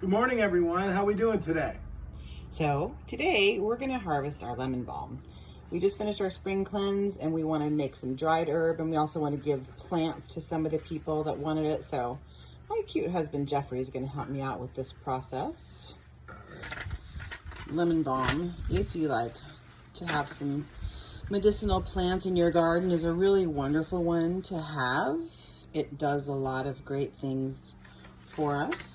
Good morning, everyone. How are we doing today? So today we're going to harvest our lemon balm. We just finished our spring cleanse and we want to make some dried herb, and we also want to give plants to some of the people that wanted it. So my cute husband Jeffrey is going to help me out with this process. Lemon balm, if you like to have some medicinal plants in your garden, is a really wonderful one to have. It does a lot of great things for us.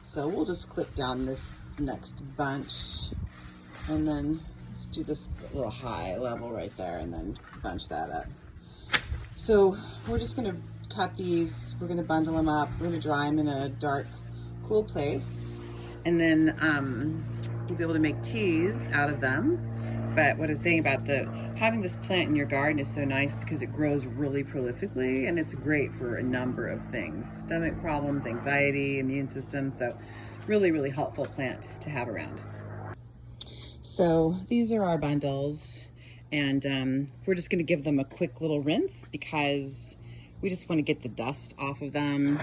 So we'll just clip down this next bunch and then let's do this little high level right there and then bunch that up. So we're just going to cut these, we're going to bundle them up, we're going to dry them in a dark, cool place, and then you'll be able to make teas out of them. But what I was saying about having this plant in your garden is so nice because it grows really prolifically and it's great for a number of things. Stomach problems, anxiety, immune system. So really, really helpful plant to have around. So these are our bundles, and we're just going to give them a quick little rinse because we just want to get the dust off of them.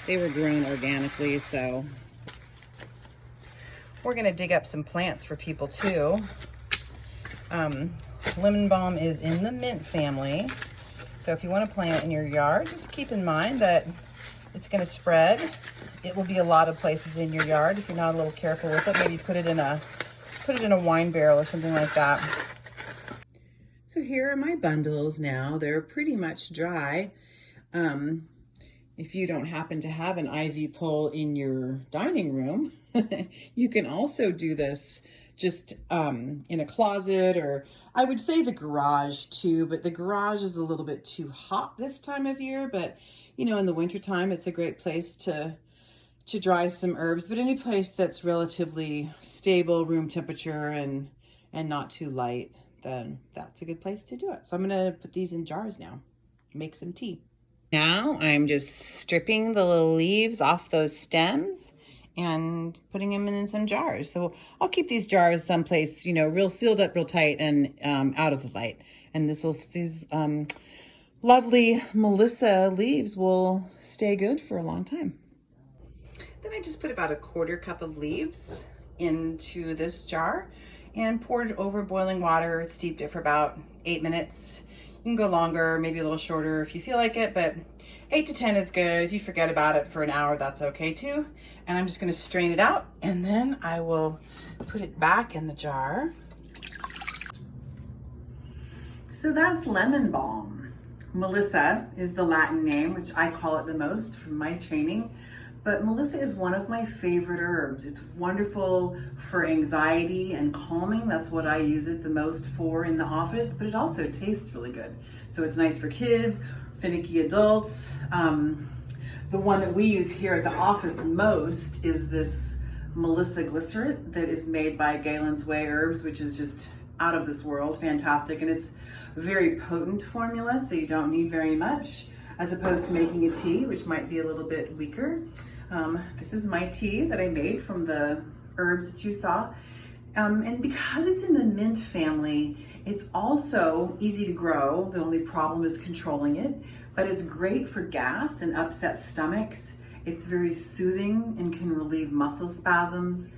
They were grown organically, so we're going to dig up some plants for people too. Lemon balm is in the mint family, so if you want to plant it in your yard, just keep in mind that it's going to spread. It will be a lot of places in your yard if you're not a little careful with it. Maybe put it in a wine barrel or something like that. So here are my bundles now. They're pretty much dry. If you don't happen to have an ivy pole in your dining room, you can also do this just in a closet, or I would say the garage too, but the garage is a little bit too hot this time of year. But you know, in the wintertime, it's a great place to dry some herbs. But any place that's relatively stable room temperature and not too light, then that's a good place to do it. So I'm gonna put these in jars now, make some tea. Now I'm just stripping the little leaves off those stems and putting them in some jars. So I'll keep these jars someplace, you know, real sealed up real tight and out of the light. And these lovely Melissa leaves will stay good for a long time. Then I just put about a quarter cup of leaves into this jar and poured it over boiling water, steeped it for about 8 minutes. You can go longer, maybe a little shorter if you feel like it, but 8 to 10 is good. If you forget about it for an hour, that's okay too. And I'm just gonna strain it out, and then I will put it back in the jar. So that's lemon balm. Melissa is the Latin name, which I call it the most from my training. But Melissa is one of my favorite herbs. It's wonderful for anxiety and calming. That's what I use it the most for in the office, but it also tastes really good. So it's nice for kids, finicky adults. The one that we use here at the office most is this Melissa glycerin that is made by Galen's Way Herbs, which is just out of this world, fantastic. And it's a very potent formula, so you don't need very much, as opposed to making a tea, which might be a little bit weaker. This is my tea that I made from the herbs that you saw. And because it's in the mint family, it's also easy to grow. The only problem is controlling it, but it's great for gas and upset stomachs. It's very soothing and can relieve muscle spasms.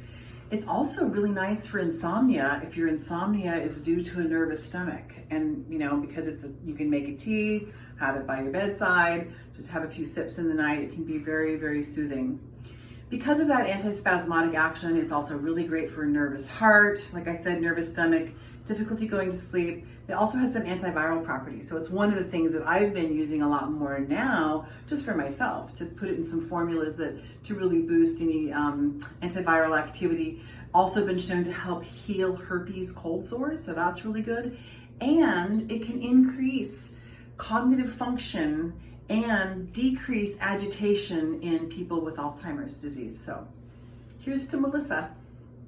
It's also really nice for insomnia if your insomnia is due to a nervous stomach. And you know, because you can make a tea, have it by your bedside, just have a few sips in the night. It can be very, very soothing. Because of that antispasmodic action, it's also really great for a nervous heart. Like I said, nervous stomach, difficulty going to sleep. It also has some antiviral properties. So it's one of the things that I've been using a lot more now, just for myself, to put it in some formulas to really boost any antiviral activity. Also been shown to help heal herpes cold sores, so that's really good. And it can increase cognitive function and decrease agitation in people with Alzheimer's disease. So here's to Melissa.